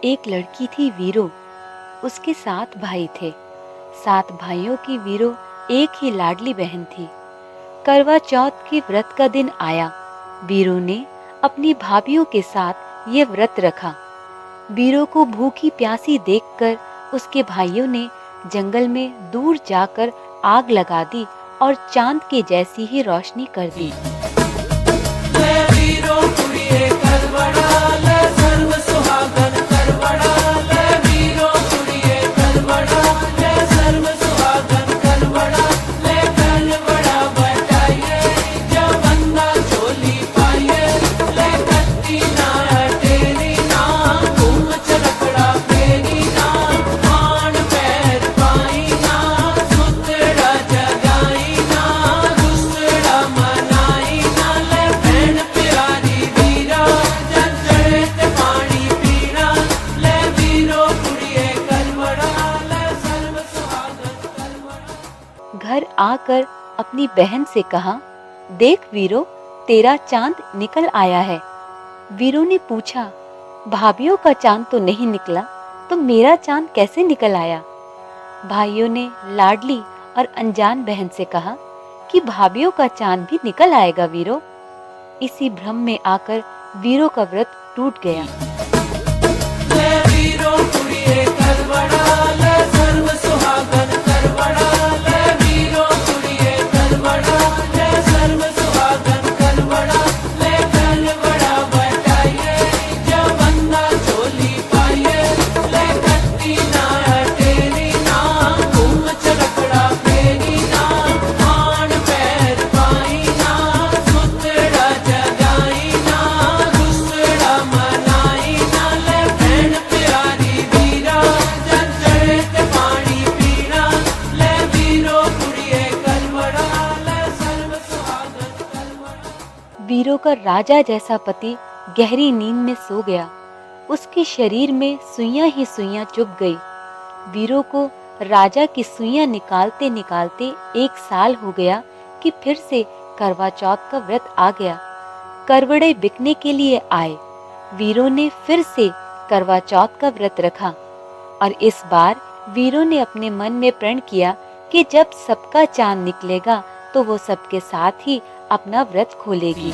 एक लड़की थी वीरो। उसके 7 भाई थे। 7 भाइयों की वीरो एक ही लाडली बहन थी। करवा चौथ के व्रत का दिन आया। वीरो ने अपनी भाभीओं के साथ ये व्रत रखा। वीरो को भूखी प्यासी देखकर उसके भाइयों ने जंगल में दूर जाकर आग लगा दी और चांद के जैसी ही रोशनी कर दी। घर आकर अपनी बहन से कहा, देख वीरो, तेरा चांद निकल आया है। वीरो ने पूछा, भाभीओं का चांद तो नहीं निकला, तो मेरा चांद कैसे निकल आया? भाइयों ने लाडली और अनजान बहन से कहा कि भाभीओं का चांद भी निकल आएगा वीरो। इसी भ्रम में आकर वीरो का व्रत टूट गया। वीरो का राजा जैसा पति गहरी नींद में सो गया। उसके शरीर में सुइयां ही सुइयां चुभ गई। वीरो को राजा की सुइयां निकालते निकालते 1 साल हो गया कि फिर से करवा चौथ का व्रत आ गया। करवड़े बिकने के लिए आए। वीरो ने फिर से करवा चौथ का व्रत रखा और इस बार वीरो ने अपने मन में प्रण किया कि जब सबका चांद निकलेगा तो वो सबके साथ ही अपना व्रत खोलेगी।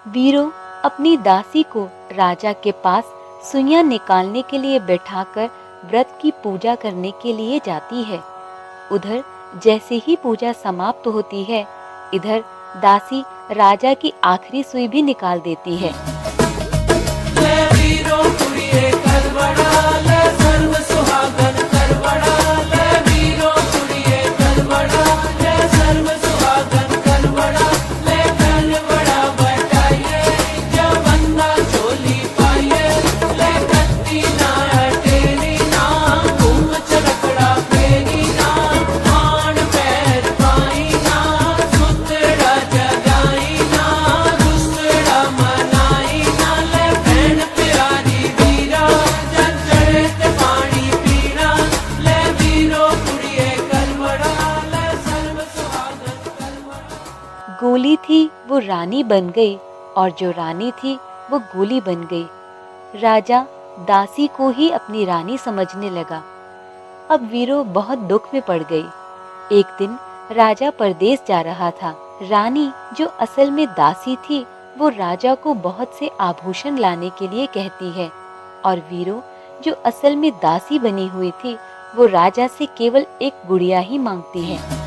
वीरो अपनी दासी को राजा के पास सुइयां निकालने के लिए बैठाकर व्रत की पूजा करने के लिए जाती है। उधर जैसे ही पूजा समाप्त होती है, इधर दासी राजा की आखिरी सुई भी निकाल देती है। गोली थी वो रानी बन गई और जो रानी थी वो गोली बन गई। राजा दासी को ही अपनी रानी समझने लगा। अब वीरो बहुत दुख में पड़ गई। एक दिन राजा परदेश जा रहा था। रानी जो असल में दासी थी, वो राजा को बहुत से आभूषण लाने के लिए कहती है और वीरो जो असल में दासी बनी हुई थी, वो राजा से केवल एक गुड़िया ही मांगती है।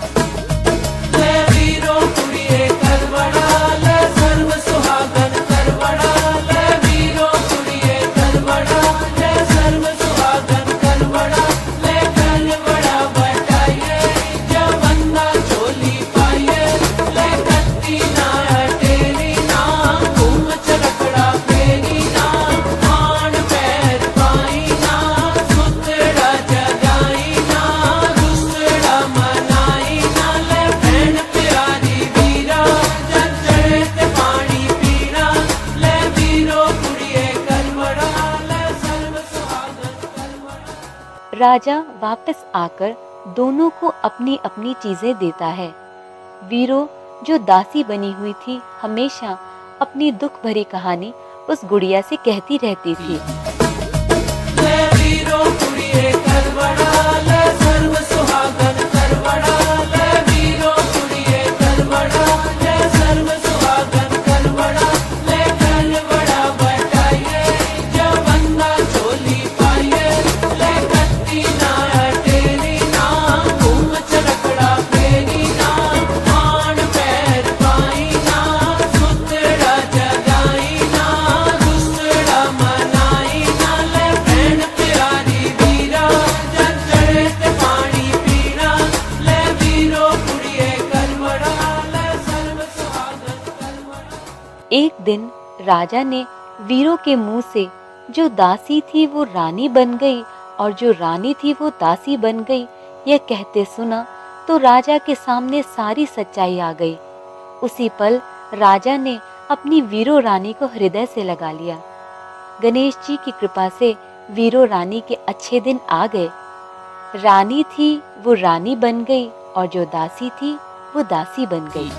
राजा वापस आकर दोनों को अपनी अपनी चीजें देता है। वीरो जो दासी बनी हुई थी हमेशा अपनी दुख भरी कहानी उस गुड़िया से कहती रहती थी। एक दिन राजा ने वीरों के मुंह से जो दासी थी वो रानी बन गई और जो रानी थी वो दासी बन गई यह कहते सुना तो राजा के सामने सारी सच्चाई आ गई। उसी पल राजा ने अपनी वीरो रानी को हृदय से लगा लिया। गणेश जी की कृपा से वीरो रानी के अच्छे दिन आ गए। रानी थी वो रानी बन गई और जो दासी थी वो दासी बन गई।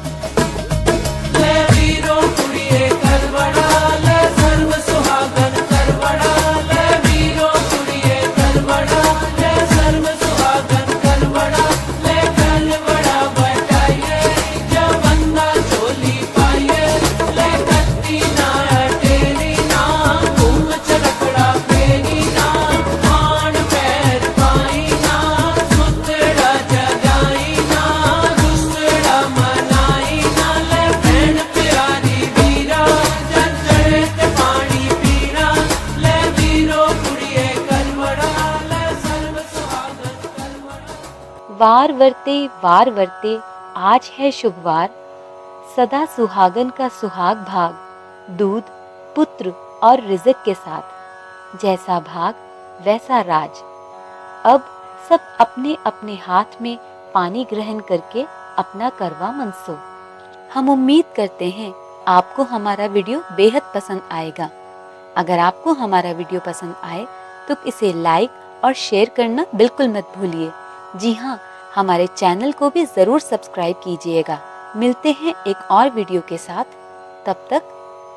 वार वर्ते आज है शुभवार, सदा सुहागन का सुहाग भाग, दूध पुत्र और रिज़्क के साथ, जैसा भाग वैसा राज। अब सब अपने अपने हाथ में पानी ग्रहण करके अपना करवा मनसो। हम उम्मीद करते हैं आपको हमारा वीडियो बेहद पसंद आएगा। अगर आपको हमारा वीडियो पसंद आए तो इसे लाइक और शेयर करना बिल्कुल मत भूलिए। जी हाँ, हमारे चैनल को भी ज़रूर सब्सक्राइब कीजिएगा। मिलते हैं एक और वीडियो के साथ, तब तक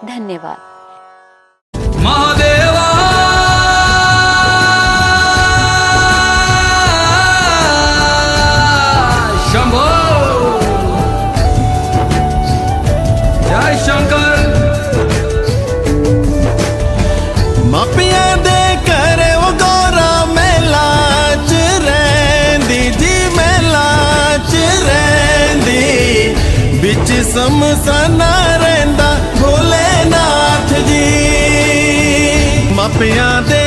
धन्यवाद। महादेवा शंभो, जय शंकर। मापिया दे करे वो गौरा मेला च रैंदी जी, मेला च रैंदी बिच समसना रैंदा भोलेनाथ जी। मापिया दे